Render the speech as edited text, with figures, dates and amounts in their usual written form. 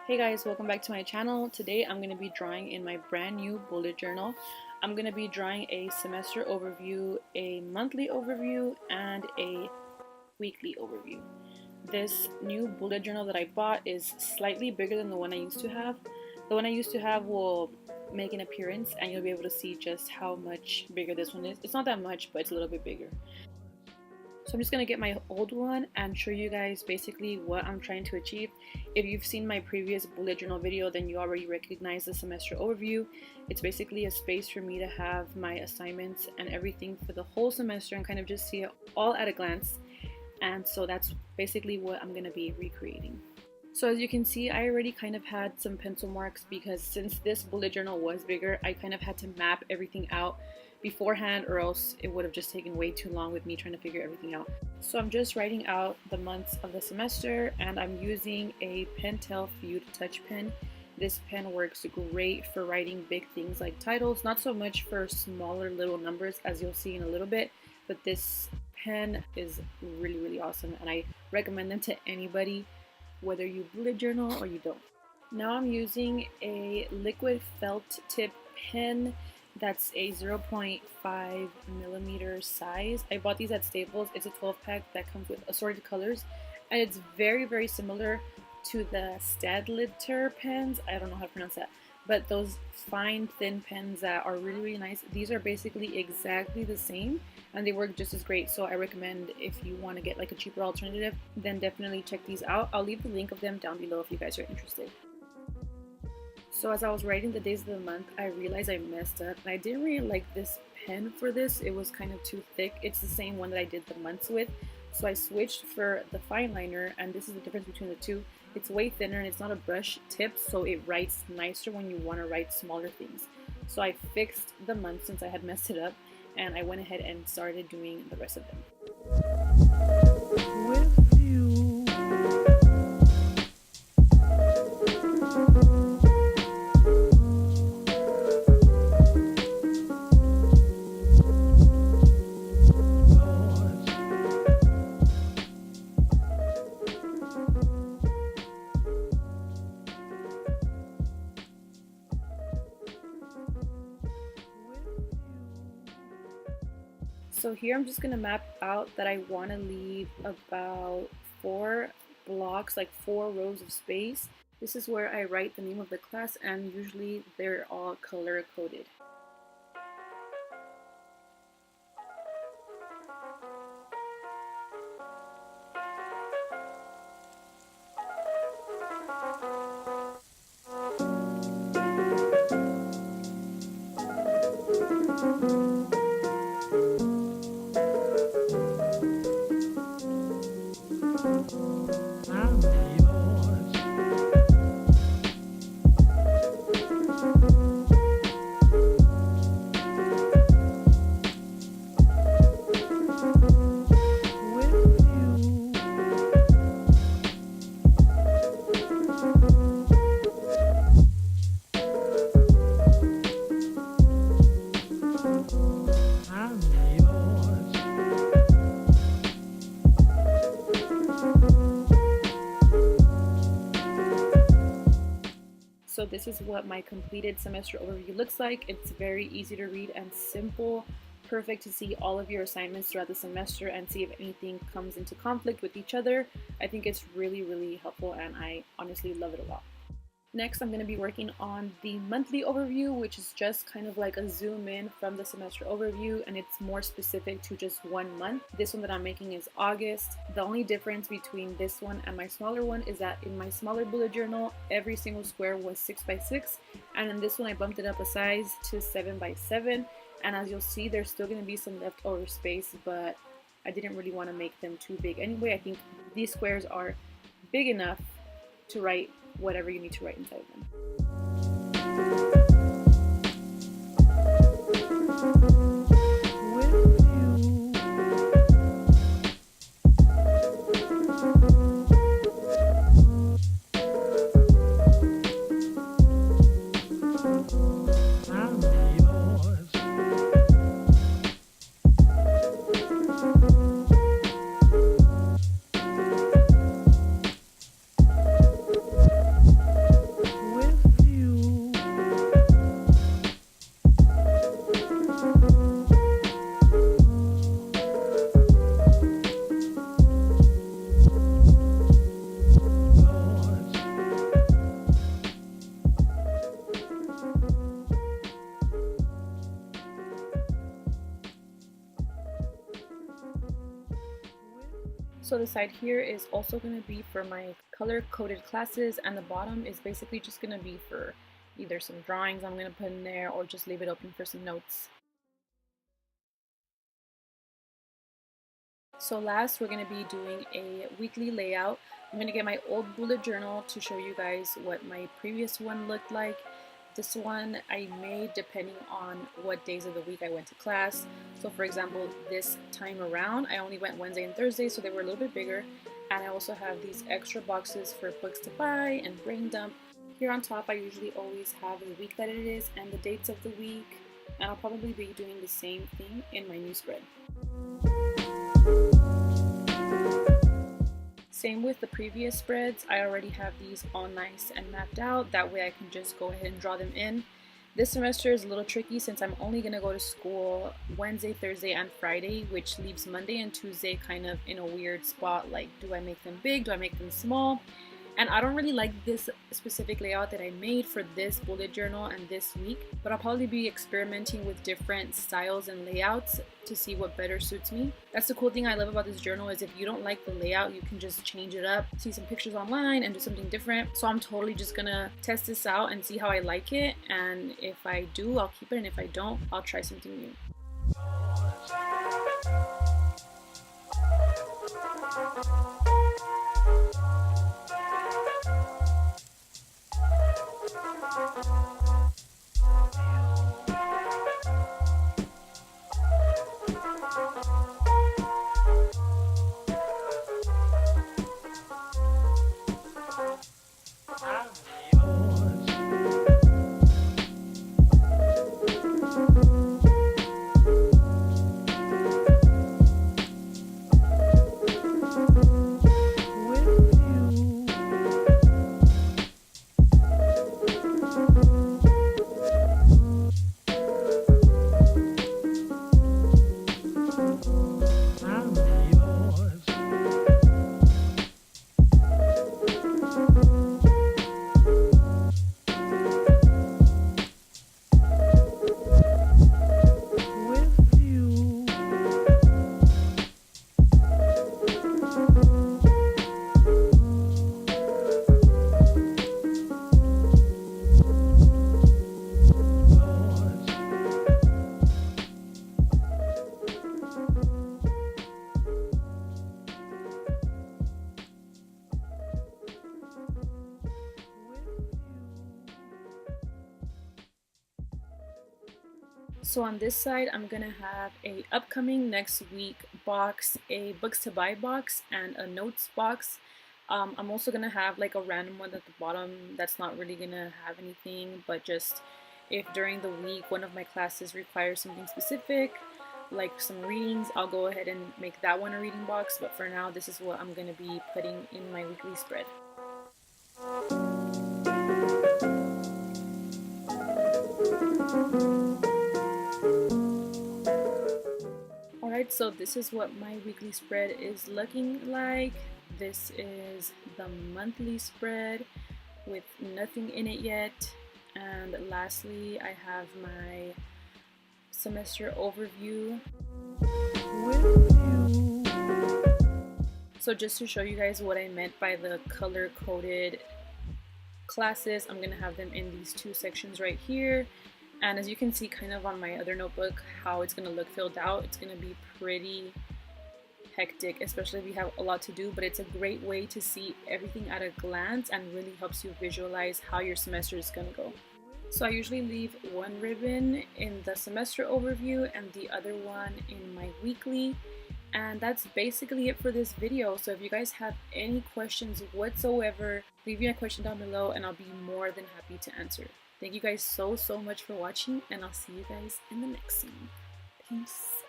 Hey guys, welcome back to my channel. Today I'm going to be drawing in my brand new bullet journal. I'm going to be drawing a semester overview, a monthly overview, and a weekly overview. This new bullet journal that I bought is slightly bigger than the one I used to have. The one I used to have will make an appearance and you'll be able to see just how much bigger this one is. It's not that much, but it's a little bit bigger. So I'm just going to get my old one and show you guys basically what I'm trying to achieve. If you've seen my previous bullet journal video, then you already recognize the semester overview. It's basically a space for me to have my assignments and everything for the whole semester and kind of just see it all at a glance. And so that's basically what I'm going to be recreating. So as you can see, I already kind of had some pencil marks because since this bullet journal was bigger, I kind of had to map everything out beforehand, or else it would have just taken way too long with me trying to figure everything out. So I'm just writing out the months of the semester and I'm using a Pentel Fude touch pen. This pen works great for writing big things like titles, not so much for smaller little numbers as you'll see in a little bit, but this pen is really awesome and I recommend them to anybody, whether you bullet journal or you don't. Now I'm using a liquid felt tip pen that's a 0.5 millimeter size. I bought these at Staples. It's a 12 pack that comes with assorted colors and it's very similar to the Stadliter pens. I don't know how to pronounce that, but those fine thin pens that are really nice. These are basically exactly the same and they work just as great. So I recommend, if you want to get like a cheaper alternative, then definitely check these out. I'll leave the link of them down below if you guys are interested. So as I was writing the days of the month, I realized I messed up and I didn't really like this pen for this. It was kind of too thick. It's the same one that I did the months with. So I switched for the fine liner, and this is the difference between the two. It's way thinner and it's not a brush tip, so it writes nicer when you want to write smaller things. So I fixed the month since I had messed it up, and I went ahead and started doing the rest of them. With you. So here I'm just going to map out that I want to leave about 4 blocks, like 4 rows of space. This is where I write the name of the class and usually they're all color coded. So this is what my completed semester overview looks like. It's very easy to read and simple, perfect to see all of your assignments throughout the semester and see if anything comes into conflict with each other. I think it's really helpful and I honestly love it a lot. Next, I'm going to be working on the monthly overview, which is just kind of like a zoom in from the semester overview, and it's more specific to just 1 month. This one that I'm making is August. The only difference between this one and my smaller one is that in my smaller bullet journal, every single square was 6 by 6, and in this one I bumped it up a size to 7 by 7. And as you'll see, there's still going to be some leftover space, but I didn't really want to make them too big anyway. I think these squares are big enough to write whatever you need to write inside of them. So the side here is also going to be for my color-coded classes, and the bottom is basically just going to be for either some drawings I'm going to put in there or just leave it open for some notes. So last, we're going to be doing a weekly layout. I'm going to get my old bullet journal to show you guys what my previous one looked like. This one I made depending on what days of the week I went to class. So for example, this time around, I only went Wednesday and Thursday, so they were a little bit bigger. And I also have these extra boxes for books to buy and brain dump. Here on top, I usually always have the week that it is and the dates of the week. And I'll probably be doing the same thing in my new spread. Same with the previous spreads, I already have these all nice and mapped out, that way I can just go ahead and draw them in. This semester is a little tricky since I'm only going to go to school Wednesday, Thursday, and Friday, which leaves Monday and Tuesday kind of in a weird spot, like do I make them big, do I make them small? And I don't really like this specific layout that I made for this bullet journal and this week, but I'll probably be experimenting with different styles and layouts to see what better suits me. That's the cool thing I love about this journal, is if you don't like the layout, you can just change it up, see some pictures online and do something different. So I'm totally just gonna test this out and see how I like it, and if I do, I'll keep it, and if I don't, I'll try something new. So on this side, I'm gonna have a upcoming next week box, a books to buy box, and a notes box. I'm also gonna have like a random one at the bottom that's not really gonna have anything, but just if during the week one of my classes requires something specific, like some readings, I'll go ahead and make that one a reading box. But for now, this is what I'm gonna be putting in my weekly spread. Alright, so this is what my weekly spread is looking like. This is the monthly spread with nothing in it yet. And lastly, I have my semester overview with you. So just to show you guys what I meant by the color-coded classes, I'm gonna have them in these two sections right here. And as you can see kind of on my other notebook how it's gonna look filled out, it's gonna be pretty hectic, especially if you have a lot to do, but it's a great way to see everything at a glance and really helps you visualize how your semester is gonna go. So I usually leave one ribbon in the semester overview and the other one in my weekly. And that's basically it for this video. So if you guys have any questions whatsoever, leave me a question down below and I'll be more than happy to answer. Thank you guys so much for watching, and I'll see you guys in the next one. Peace.